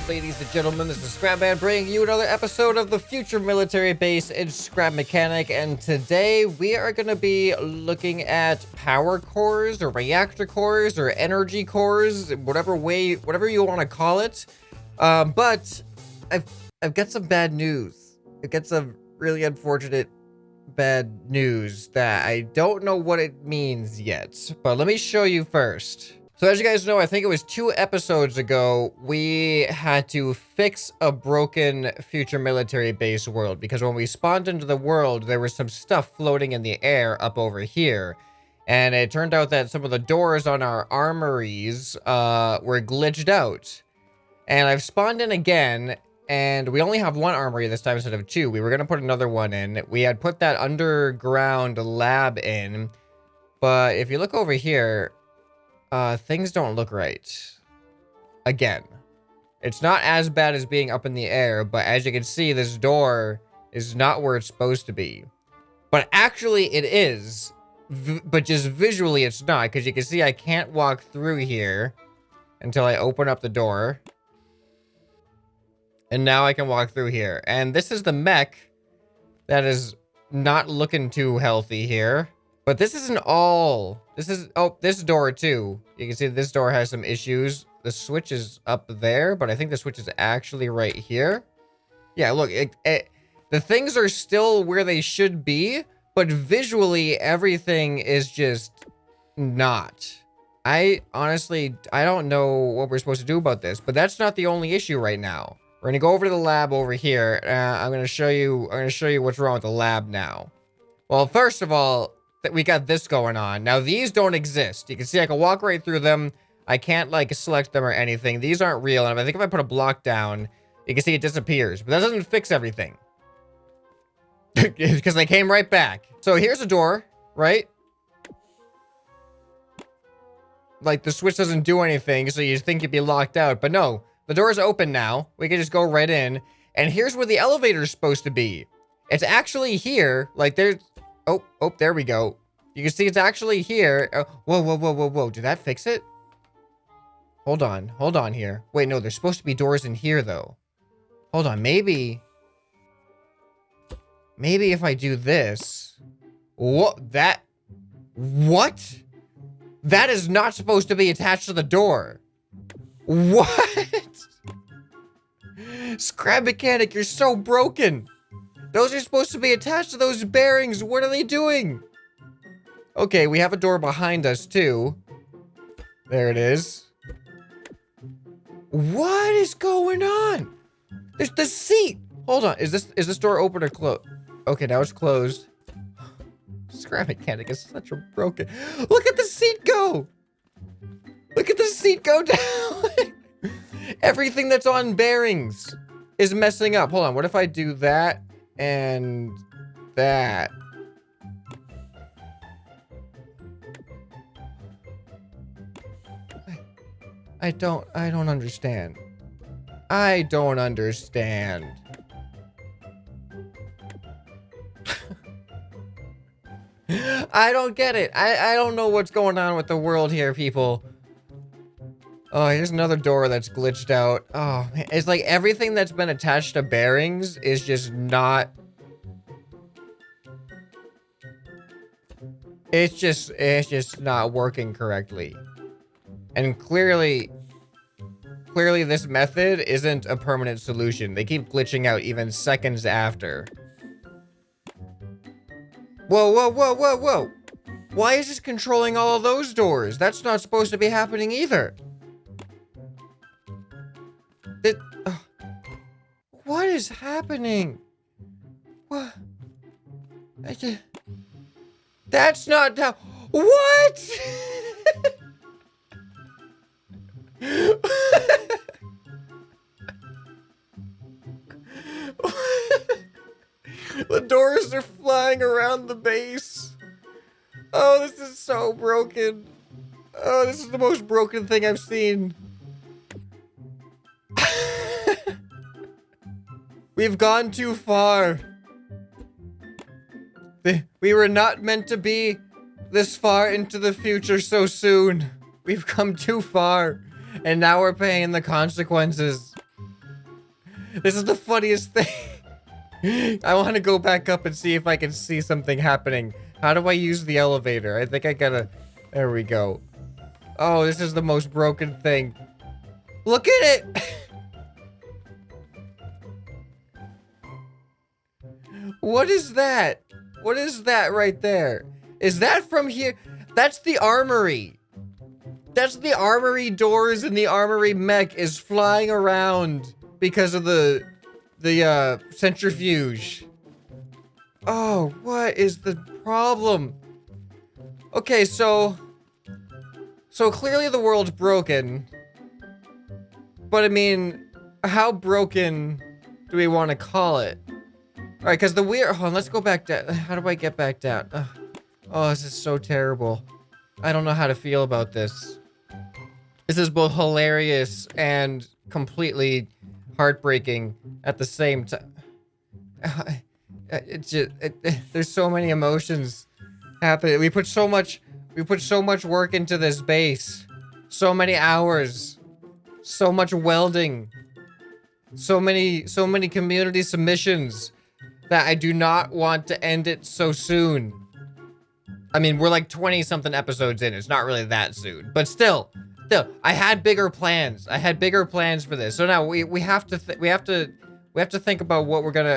ladies and gentlemen? This is ScrapMan bringing you another episode of the future military base in Scrap Mechanic, and today we are going to be looking at power cores or reactor cores or energy cores, whatever you want to call it. But I've got some bad news. I've got some really unfortunate bad news that I don't know what it means yet, but let me show you first. So as you guys know, I think it was 2 episodes ago, we had to fix a broken future military base world, because when we spawned into the world, there was some stuff floating in the air up over here. And it turned out that some of the doors on our armories were glitched out. And I've spawned in again, and we only have 1 armory this time instead of 2. We were going to put another one in. We had put that underground lab in, but if you look over here, things don't look right. Again, it's not as bad as being up in the air, but as you can see, this door is not where it's supposed to be. But actually it is, but just visually it's not, because you can see I can't walk through here until I open up the door. And now I can walk through here. And this is the mech that is not looking too healthy here. But this isn't all. This door too. You can see this door has some issues. The switch is up there, but I think the switch is actually right here. Yeah, look, the things are still where they should be, but visually everything is just not. I don't know what we're supposed to do about this, but that's not the only issue right now. We're gonna go over to the lab over here. I'm gonna show you what's wrong with the lab now. Well, first of all, we got this going on. Now, these don't exist. You can see I can walk right through them. I can't, like, select them or anything. These aren't real, and I think if I put a block down, you can see it disappears. But that doesn't fix everything. Because they came right back. So here's a door, right? Like, the switch doesn't do anything, so you think you'd be locked out. But no, the door is open now. We can just go right in. And here's where the elevator is supposed to be. It's actually here. Like, there's... Oh, there we go. You can see it's actually here. Whoa. Did that fix it? Hold on here. Wait, no, there's supposed to be doors in here, though. Hold on, maybe if I do this... What? That is not supposed to be attached to the door. What? Scrap Mechanic, you're so broken. Those are supposed to be attached to those bearings. What are they doing? Okay, we have a door behind us, too. There it is. What is going on? There's the seat. Hold on. Is this door open or closed? Okay, now it's closed. Scrap Mechanic is such a broken... Look at the seat go. Look at the seat go down. Everything that's on bearings is messing up. Hold on. What if I do that? And that. I don't understand. I don't understand. I don't get it. I don't know what's going on with the world here, people. Oh, here's another door that's glitched out. Oh, man. It's like everything that's been attached to bearings is just not... It's just not working correctly. And clearly this method isn't a permanent solution. They keep glitching out even seconds after. Whoa. Why is this controlling all of those doors? That's not supposed to be happening either. What is happening? What? That's not how... What? The doors are flying around the base. Oh, this is so broken. Oh, this is the most broken thing I've seen. We've gone too far. We were not meant to be this far into the future so soon. We've come too far, and now we're paying the consequences. This is the funniest thing. I want to go back up and see if I can see something happening. How do I use the elevator? I think I gotta... There we go. Oh, this is the most broken thing. Look at it! What is that? What is that right there? Is that from here? That's the armory. That's the armory doors, and the armory mech is flying around because of the centrifuge. Oh, what is the problem? Okay, so clearly the world's broken. But I mean, how broken do we want to call it? All right, because the weird... Hold on, let's go back down. How do I get back down? Oh, this is so terrible. I don't know how to feel about this. This is both hilarious and completely heartbreaking at the same time. It's just... there's so many emotions happening. We put so much work into this base. So many hours. So much welding. So many community submissions. That I do not want to end it so soon. I mean, we're like 20-something episodes in. It's not really that soon. But still, I had bigger plans. I had bigger plans for this. So now we have to think about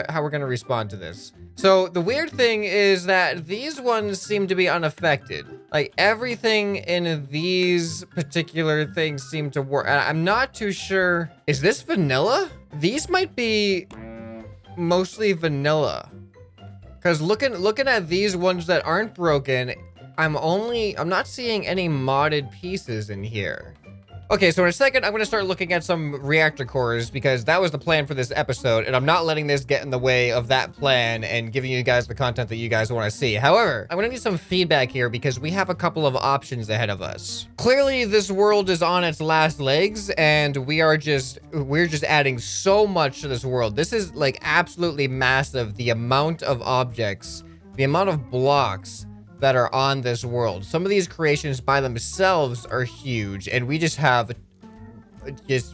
how we're gonna respond to this. So the weird thing is that these ones seem to be unaffected. Like everything in these particular things seem to work. I'm not too sure. Is this vanilla? These might be mostly vanilla, because looking at these ones that aren't broken, I'm not seeing any modded pieces in here. Okay, so in a second, I'm gonna start looking at some reactor cores, because that was the plan for this episode, and I'm not letting this get in the way of that plan and giving you guys the content that you guys want to see. However, I'm gonna need some feedback here, because we have a couple of options ahead of us. Clearly, this world is on its last legs, and we're just adding so much to this world. This is like absolutely massive, the amount of objects, the amount of blocks that are on this world. Some of these creations by themselves are huge, and we just have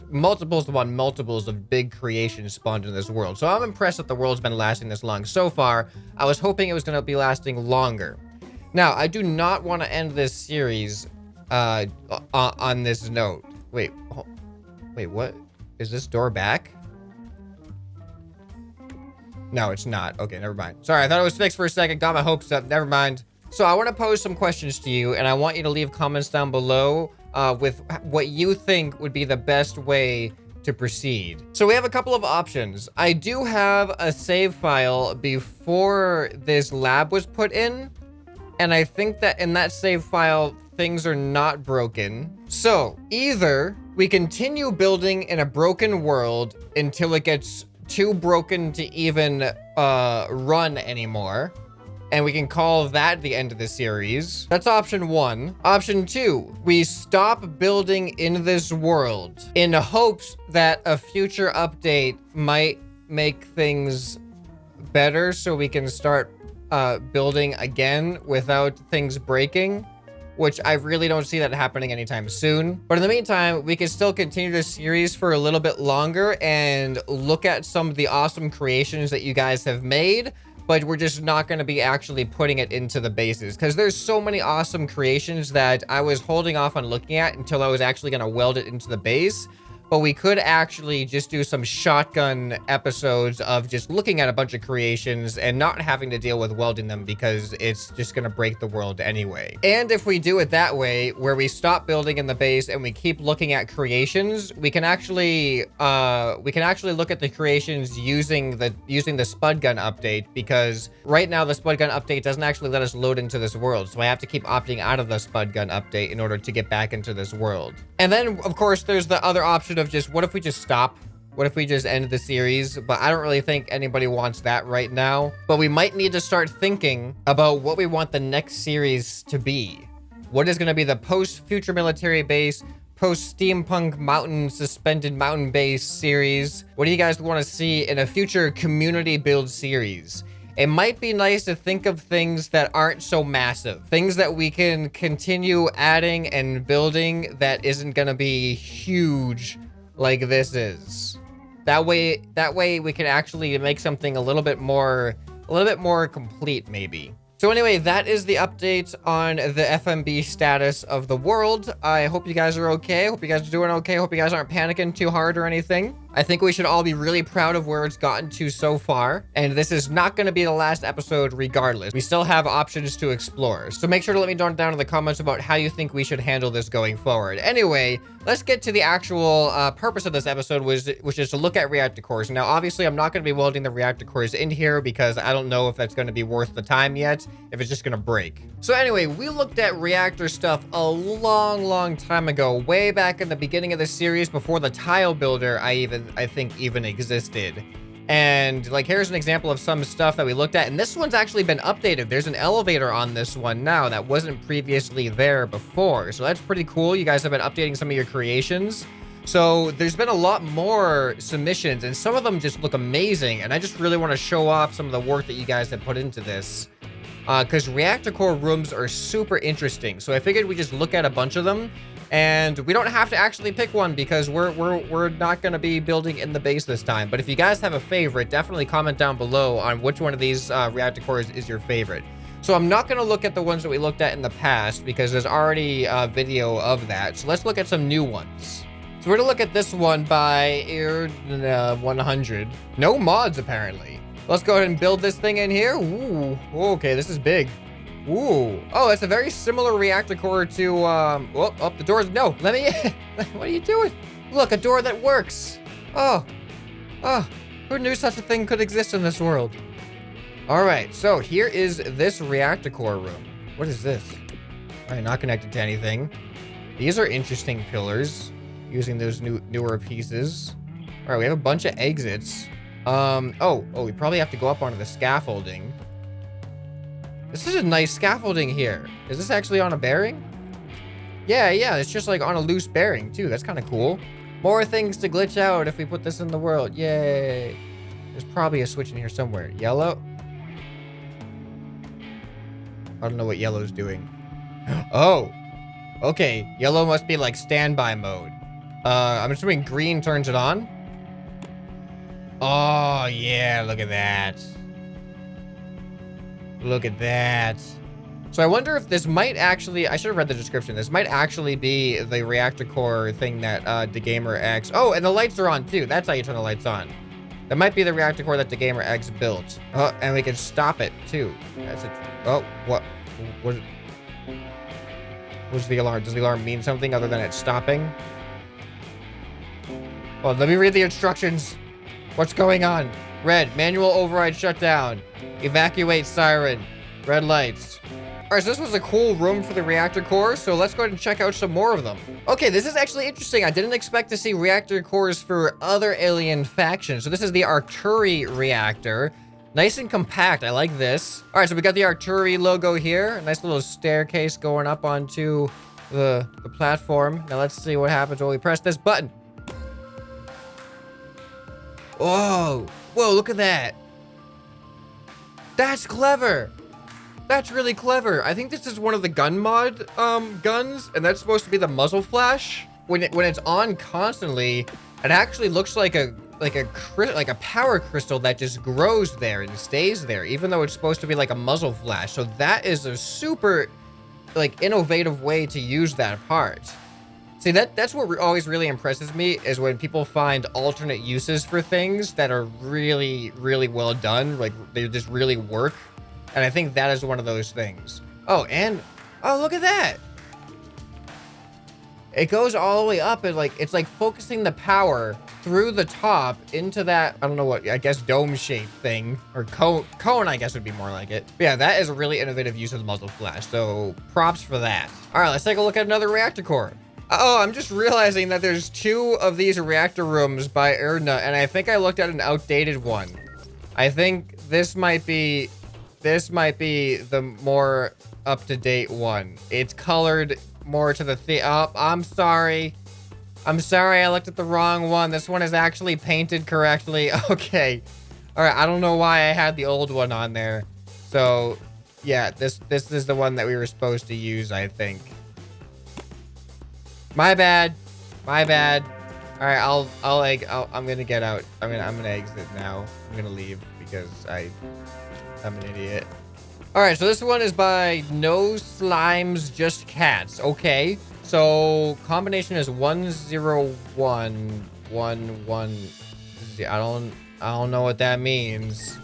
multiples upon multiples of big creations spawned in this world. So I'm impressed that the world's been lasting this long so far. I was hoping it was gonna be lasting longer. Now, I do not want to end this series on this note. Wait, what? Is this door back? No, it's not. Okay, never mind. Sorry, I thought it was fixed for a second. Got my hopes up. Never mind. So I want to pose some questions to you, and I want you to leave comments down below with what you think would be the best way to proceed. So we have a couple of options. I do have a save file before this lab was put in, and I think that in that save file, things are not broken. So either we continue building in a broken world until it gets too broken to even run anymore, and we can call that the end of the series. That's option one. Option two, we stop building in this world in hopes that a future update might make things better so we can start building again without things breaking, which I really don't see that happening anytime soon. But in the meantime, we can still continue this series for a little bit longer and look at some of the awesome creations that you guys have made, but we're just not going to be actually putting it into the bases, because there's so many awesome creations that I was holding off on looking at until I was actually going to weld it into the base. But we could actually just do some shotgun episodes of just looking at a bunch of creations and not having to deal with welding them, because it's just gonna break the world anyway. And if we do it that way, where we stop building in the base and we keep looking at creations, we can actually look at the creations using the spud gun update, because right now the spud gun update doesn't actually let us load into this world. So I have to keep opting out of the spud gun update in order to get back into this world. And then of course there's the other option of just, what if we just stop? What if we just end the series? But I don't really think anybody wants that right now. But we might need to start thinking about what we want the next series to be. What is going to be the post-future military base, post-steampunk mountain, suspended mountain base series? What do you guys want to see in a future community build series? It might be nice to think of things that aren't so massive. Things that we can continue adding and building that isn't going to be huge like this is. That way we can actually make something a little bit more complete, maybe. So anyway, that is the update on the FMB status of the world. I hope you guys are okay. Hope you guys are doing okay. Hope you guys aren't panicking too hard or anything. I think we should all be really proud of where it's gotten to so far. And this is not going to be the last episode regardless. We still have options to explore. So make sure to let me know down in the comments about how you think we should handle this going forward. Anyway, let's get to the actual purpose of this episode, which is to look at reactor cores. Now, obviously, I'm not going to be welding the reactor cores in here because I don't know if that's going to be worth the time yet, if it's just going to break. So anyway, we looked at reactor stuff a long time ago, way back in the beginning of the series before the tile builder I think even existed. And like, here's an example of some stuff that we looked at. And this one's actually been updated. There's an elevator on this one now that wasn't previously there before. So that's pretty cool. You guys have been updating some of your creations. So there's been a lot more submissions and some of them just look amazing. And I just really want to show off some of the work that you guys have put into this. Because reactor core rooms are super interesting. So I figured we just look at a bunch of them. And we don't have to actually pick one because we're not going to be building in the base this time. But if you guys have a favorite, definitely comment down below on which one of these reactor cores is your favorite. So I'm not going to look at the ones that we looked at in the past because there's already a video of that. So let's look at some new ones. So we're going to look at this one by 100. No mods, apparently. Let's go ahead and build this thing in here. Ooh, okay, this is big. Ooh. Oh, it's a very similar reactor core to, the doors. No, let me, what are you doing? Look, a door that works. Oh, who knew such a thing could exist in this world? All right, so here is this reactor core room. What is this? All right, not connected to anything. These are interesting pillars using those newer pieces. All right, we have a bunch of exits. We probably have to go up onto the scaffolding. This is a nice scaffolding here. Is this actually on a bearing? Yeah, it's just like on a loose bearing too. That's kind of cool. More things to glitch out if we put this in the world. Yay. There's probably a switch in here somewhere. Yellow? I don't know what yellow's doing. Oh, okay. Yellow must be like standby mode. I'm assuming green turns it on. Oh, yeah, look at that. Look at that. So I wonder if this might actually, I should have read the description. This might actually be the reactor core thing that the Gamer X. Oh, and the lights are on too. That's how you turn the lights on. That might be the reactor core that the Gamer X built. Oh, and we can stop it too. That's it. Oh, what's the alarm? Does the alarm mean something other than it's stopping? Oh, let me read the instructions. What's going on? Red, manual override shutdown. Evacuate siren. Red lights. All right, so this was a cool room for the reactor core, so let's go ahead and check out some more of them. Okay, this is actually interesting. I didn't expect to see reactor cores for other alien factions. So this is the Arcturi reactor. Nice and compact. I like this. All right, so we got the Arcturi logo here. A nice little staircase going up onto the platform. Now let's see what happens when we press this button. Whoa, look at that. That's clever. That's really clever. I think this is one of the gun mod guns, and that's supposed to be the muzzle flash. When it's on constantly, it actually looks like a power crystal that just grows there and stays there, even though it's supposed to be like a muzzle flash. So that is a super like innovative way to use that part. See, that's what always really impresses me is when people find alternate uses for things that are really, really well done. Like they just really work. And I think that is one of those things. Oh, and, oh, look at that. It goes all the way up and like, it's like focusing the power through the top into that, I don't know what, I guess dome shaped thing or cone, I guess would be more like it. But yeah, that is a really innovative use of the muzzle flash. So props for that. All right, let's take a look at another reactor core. Oh, I'm just realizing that there's 2 of these reactor rooms by Erdna, and I think I looked at an outdated one. I think this might be the more up-to-date one. It's colored more to the oh, I'm sorry. I looked at the wrong one. This one is actually painted correctly. Okay. All right, I don't know why I had the old one on there. So, yeah, this is the one that we were supposed to use, I think. My bad. All right, I'm gonna get out. I'm gonna exit now. I'm gonna leave because I'm an idiot. All right, so this one is by No Slimes, Just Cats. Okay, so combination is 10111. I don't know what that means.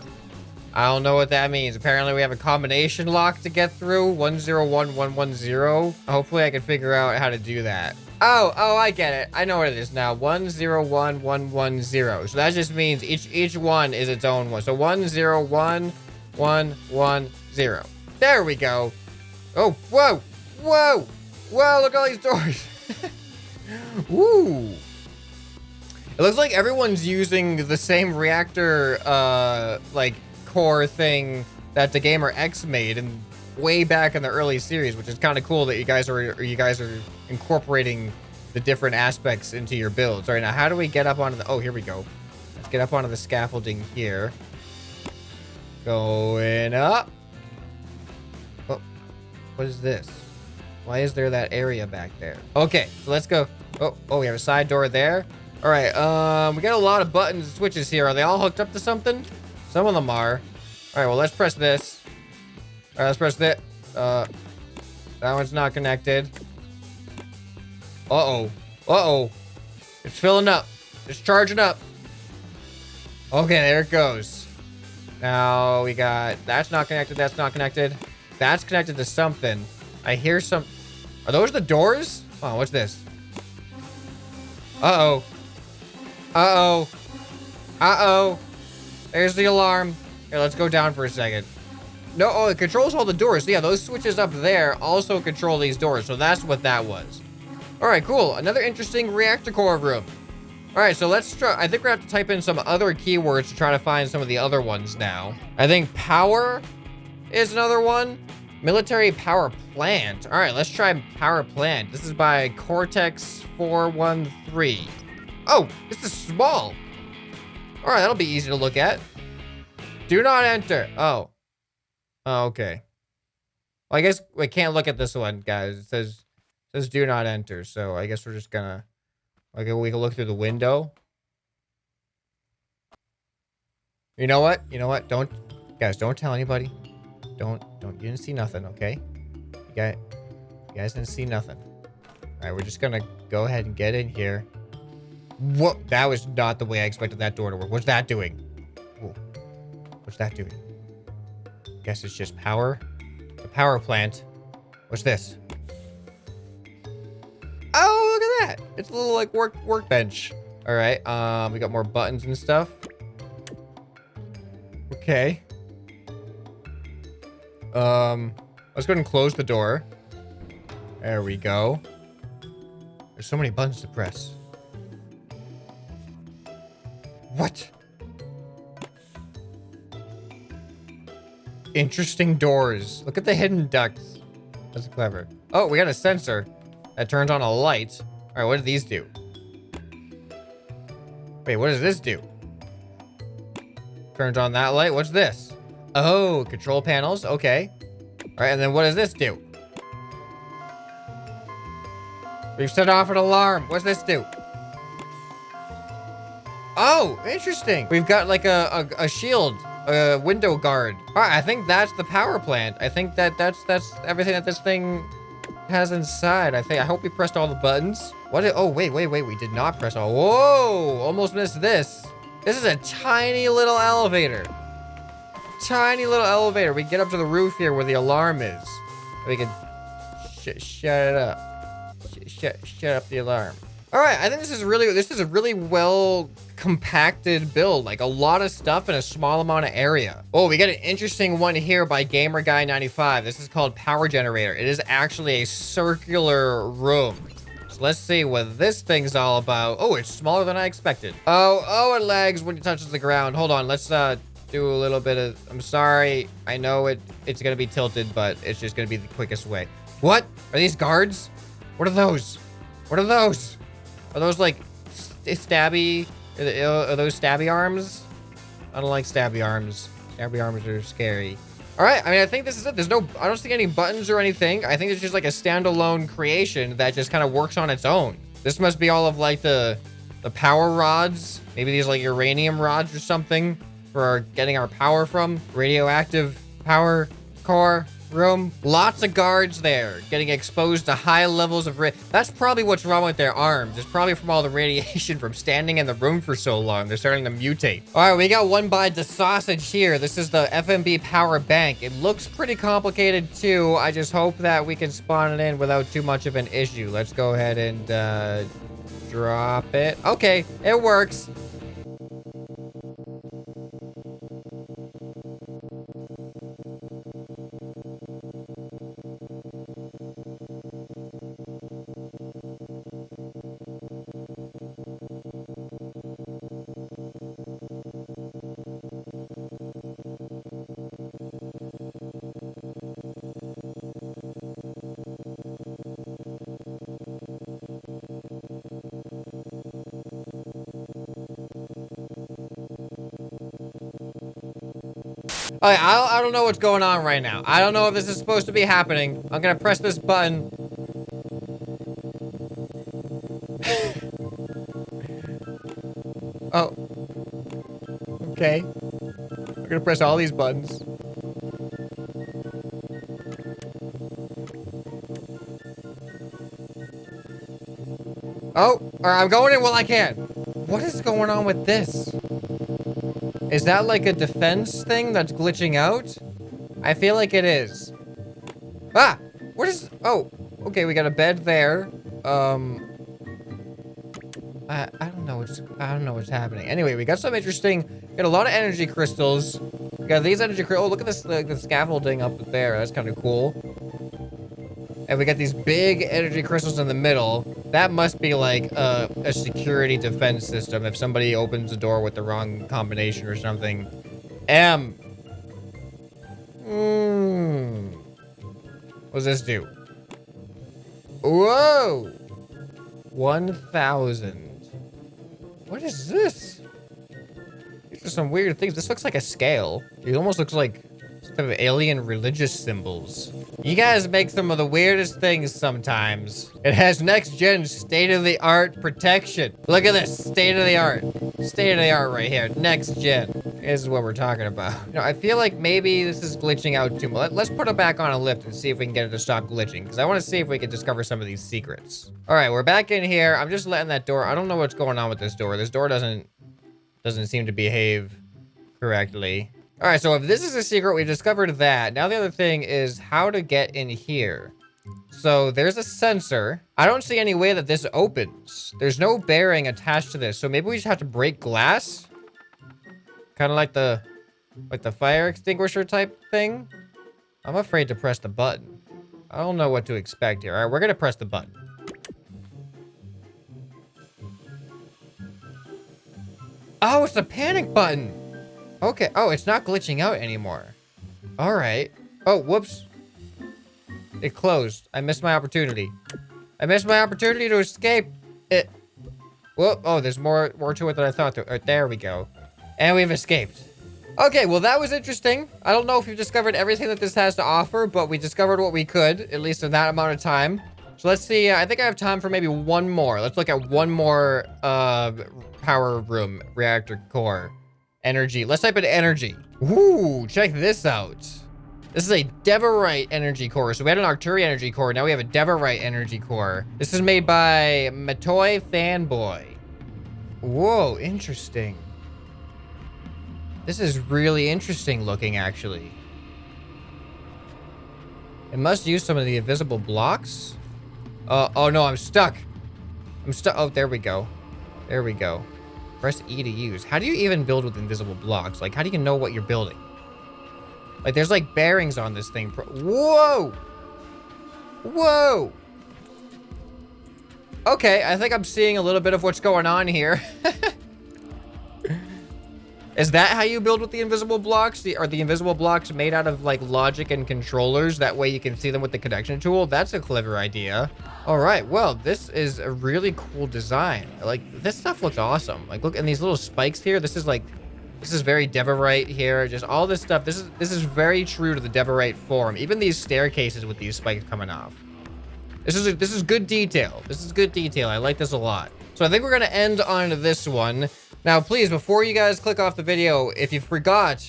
I don't know what that means. Apparently, we have a combination lock to get through. 101110. Hopefully, I can figure out how to do that. Oh, I get it. I know what it is now. 101110. So that just means each one is its own one. So 101110. There we go. Oh, whoa, whoa, whoa! Look at all these doors. Woo. It looks like everyone's using the same reactor, like core thing that the Gamer X made and way back in the early series, which is kind of cool that you guys are incorporating the different aspects into your builds. All right, now how do we get up onto the? Oh, here we go. Let's get up onto the scaffolding here. Going up. Oh, what is this? Why is there that area back there? Okay, so let's go. Oh, we have a side door there. All right, we got a lot of buttons and switches here. Are they all hooked up to something? Some of them are. All right, well, let's press this. All right, let's press that. That one's not connected. Uh-oh. It's filling up. It's charging up. Okay, there it goes. Now we got... That's not connected. That's not connected. That's connected to something. I hear some... Are those the doors? Oh, what's this? Uh-oh. There's the alarm. Here, let's go down for a second. No, oh, it controls all the doors. Yeah, those switches up there also control these doors. So that's what that was. All right, cool. Another interesting reactor core room. All right, so let's try. I think we're gonna have to type in some other keywords to try to find some of the other ones now. I think power is another one. Military power plant. All right, let's try power plant. This is by Cortex 413. Oh, this is small. All right, that'll be easy to look at. Do not enter. Oh, okay. Well, I guess we can't look at this one, guys. It says do not enter. So I guess we're just gonna, okay, we can look through the window. You know what? Don't, guys, don't tell anybody. Don't, you didn't see nothing, okay? You guys didn't see nothing. All right, we're just gonna go ahead and get in here. What? That was not the way I expected that door to work. What's that doing? Whoa. What's that doing? Guess it's just power. The power plant. What's this? Oh, look at that. It's a little like workbench. All right. We got more buttons and stuff. Okay. Let's go ahead and close the door. There we go. There's so many buttons to press. What? Interesting doors. Look at the hidden ducts. That's clever. Oh, we got a sensor that turns on a light. All right, what do these do? Wait, what does this do? Turns on that light. What's this? Oh, control panels. Okay. All right, and then what does this do? We've set off an alarm. What's this do? Oh, interesting. We've got like a shield, a window guard. All right, I think that's the power plant. I think that's everything that this thing has inside. I hope we pressed all the buttons. Oh, wait. We did not press all. Whoa, almost missed this. This is a tiny little elevator. Tiny little elevator. We can get up to the roof here where the alarm is. We can shut it up. Shut up the alarm. All right, I think this is a really well compacted build, like a lot of stuff in a small amount of area. Oh, we got an interesting one here by GamerGuy95. This is called Power Generator. It is actually a circular room. So let's see what this thing's all about. Oh, it's smaller than I expected. Oh, it lags when it touches the ground. Hold on, let's do a little bit of, I'm sorry. I know it's gonna be tilted, but it's just gonna be the quickest way. What? Are these guards? What are those? What are those? Are those like stabby? Are those stabby arms? I don't like stabby arms. Stabby arms are scary. All right, I mean, I think this is it. I don't see any buttons or anything. I think it's just like a standalone creation that just kind of works on its own. This must be all of like the The power rods. Maybe these like uranium rods or something for getting our power from. Radioactive power core room. Lots of guards there getting exposed to high levels of that's probably what's wrong with their arms. It's probably from all the radiation from standing in the room for so long. They're starting to mutate. All right, we got one by the sausage here. This is the FMB power bank. It looks pretty complicated too. I just hope that we can spawn it in without too much of an issue. Let's go ahead and drop it. Okay, it works. Okay, I don't know what's going on right now. I don't know if this is supposed to be happening. I'm gonna press this button. Oh. Okay. I'm gonna press all these buttons. Oh, all right, I'm going in while I can. What is going on with this? Is that like a defense thing that's glitching out? I feel like it is. Ah! What is... Oh, okay, we got a bed there. I don't know what's happening. Anyway, we got some interesting... We got a lot of energy crystals. We got these energy crystals. Oh, look at this, the scaffolding up there. That's kind of cool. And we got these big energy crystals in the middle. That must be like a security defense system if somebody opens the door with the wrong combination or something. What does this do? Whoa! 1,000. What is this? These are some weird things. This looks like a scale. It almost looks like some type of alien religious symbols. You guys make some of the weirdest things sometimes. It has next-gen state-of-the-art protection. Look at this, state-of-the-art. State-of-the-art right here, next-gen. This is what we're talking about. You know, I feel like maybe this is glitching out too much. Let's put it back on a lift and see if we can get it to stop glitching, because I want to see if we can discover some of these secrets. All right, we're back in here. I'm just letting that door. I don't know what's going on with this door. This door doesn't seem to behave correctly. All right, so if this is a secret, we discovered that. Now the other thing is how to get in here. So there's a sensor. I don't see any way that this opens. There's no bearing attached to this. So maybe we just have to break glass? Kind of like the fire extinguisher type thing? I'm afraid to press the button. I don't know what to expect here. All right, we're gonna press the button. Oh, it's the panic button. Okay. Oh, it's not glitching out anymore. All right. Oh, whoops. It closed. I missed my opportunity. I missed my opportunity to escape it. Whoa. Oh, there's more to it than I thought. There we go. And we've escaped. Okay, well, that was interesting. I don't know if we've discovered everything that this has to offer, but we discovered what we could, at least in that amount of time. So let's see. I think I have time for maybe one more. Let's look at one more power room, reactor core. Energy. Let's type in energy. Ooh, check this out. This is a Deverite energy core. So we had an Arcturian energy core. Now we have a Deverite energy core. This is made by Matoy Fanboy. Whoa, interesting. This is really interesting looking, actually. It must use some of the invisible blocks. Oh no, I'm stuck. I'm stuck. Oh, there we go. There we go. Press E to use. How do you even build with invisible blocks? Like, how do you know what you're building? Like, there's like bearings on this thing. Whoa! Whoa! Okay, I think I'm seeing a little bit of what's going on here. Is that how you build with the invisible blocks? Are the invisible blocks made out of like logic and controllers? That way you can see them with the connection tool? That's a clever idea. All right, well, this is a really cool design. Like, this stuff looks awesome. Like, look, and these little spikes here, this is very Deverite here. Just all this stuff. This is very true to the Deverite form. Even these staircases with these spikes coming off. This is good detail. This is good detail. I like this a lot. So I think we're gonna end on this one. Now, please, before you guys click off the video, if you forgot,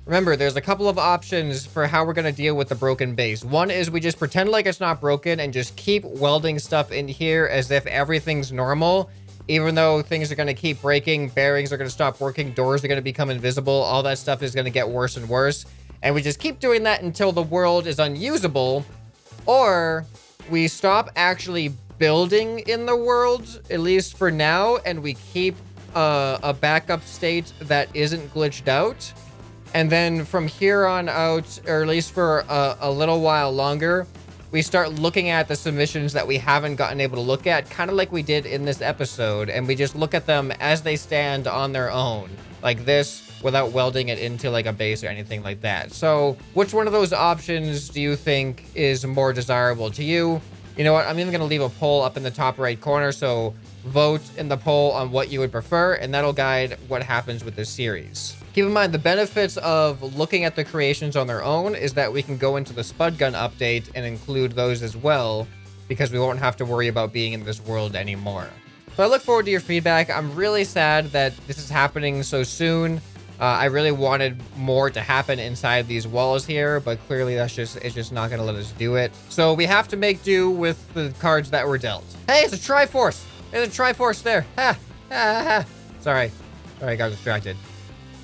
remember, there's a couple of options for how we're gonna deal with the broken base. One is we just pretend like it's not broken and just keep welding stuff in here as if everything's normal, even though things are gonna keep breaking, bearings are gonna stop working, doors are gonna become invisible, all that stuff is gonna get worse and worse. And we just keep doing that until the world is unusable, or we stop actually building in the world, at least for now, and we keep a backup state that isn't glitched out. And then from here on out, or at least for a little while longer, we start looking at the submissions that we haven't gotten able to look at, kind of like we did in this episode, and we just look at them as they stand on their own, like this, without welding it into like a base or anything like that. So which one of those options do you think is more desirable to you? You know what? I'm even going to leave a poll up in the top right corner, so vote in the poll on what you would prefer, and that'll guide what happens with this series. Keep in mind, the benefits of looking at the creations on their own is that we can go into the Spud Gun update and include those as well, because we won't have to worry about being in this world anymore. So I look forward to your feedback. I'm really sad that this is happening so soon. I really wanted more to happen inside these walls here, but clearly it's just not going to let us do it. So we have to make do with the cards that were dealt. Hey, it's a Triforce! There's a Triforce there! Ha! Ha ha! Sorry, I got distracted.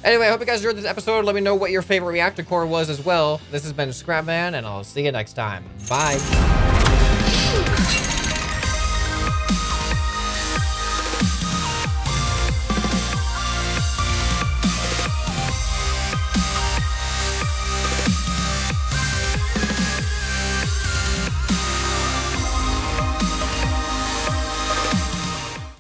Anyway, I hope you guys enjoyed this episode. Let me know what your favorite reactor core was as well. This has been ScrapMan, and I'll see you next time. Bye!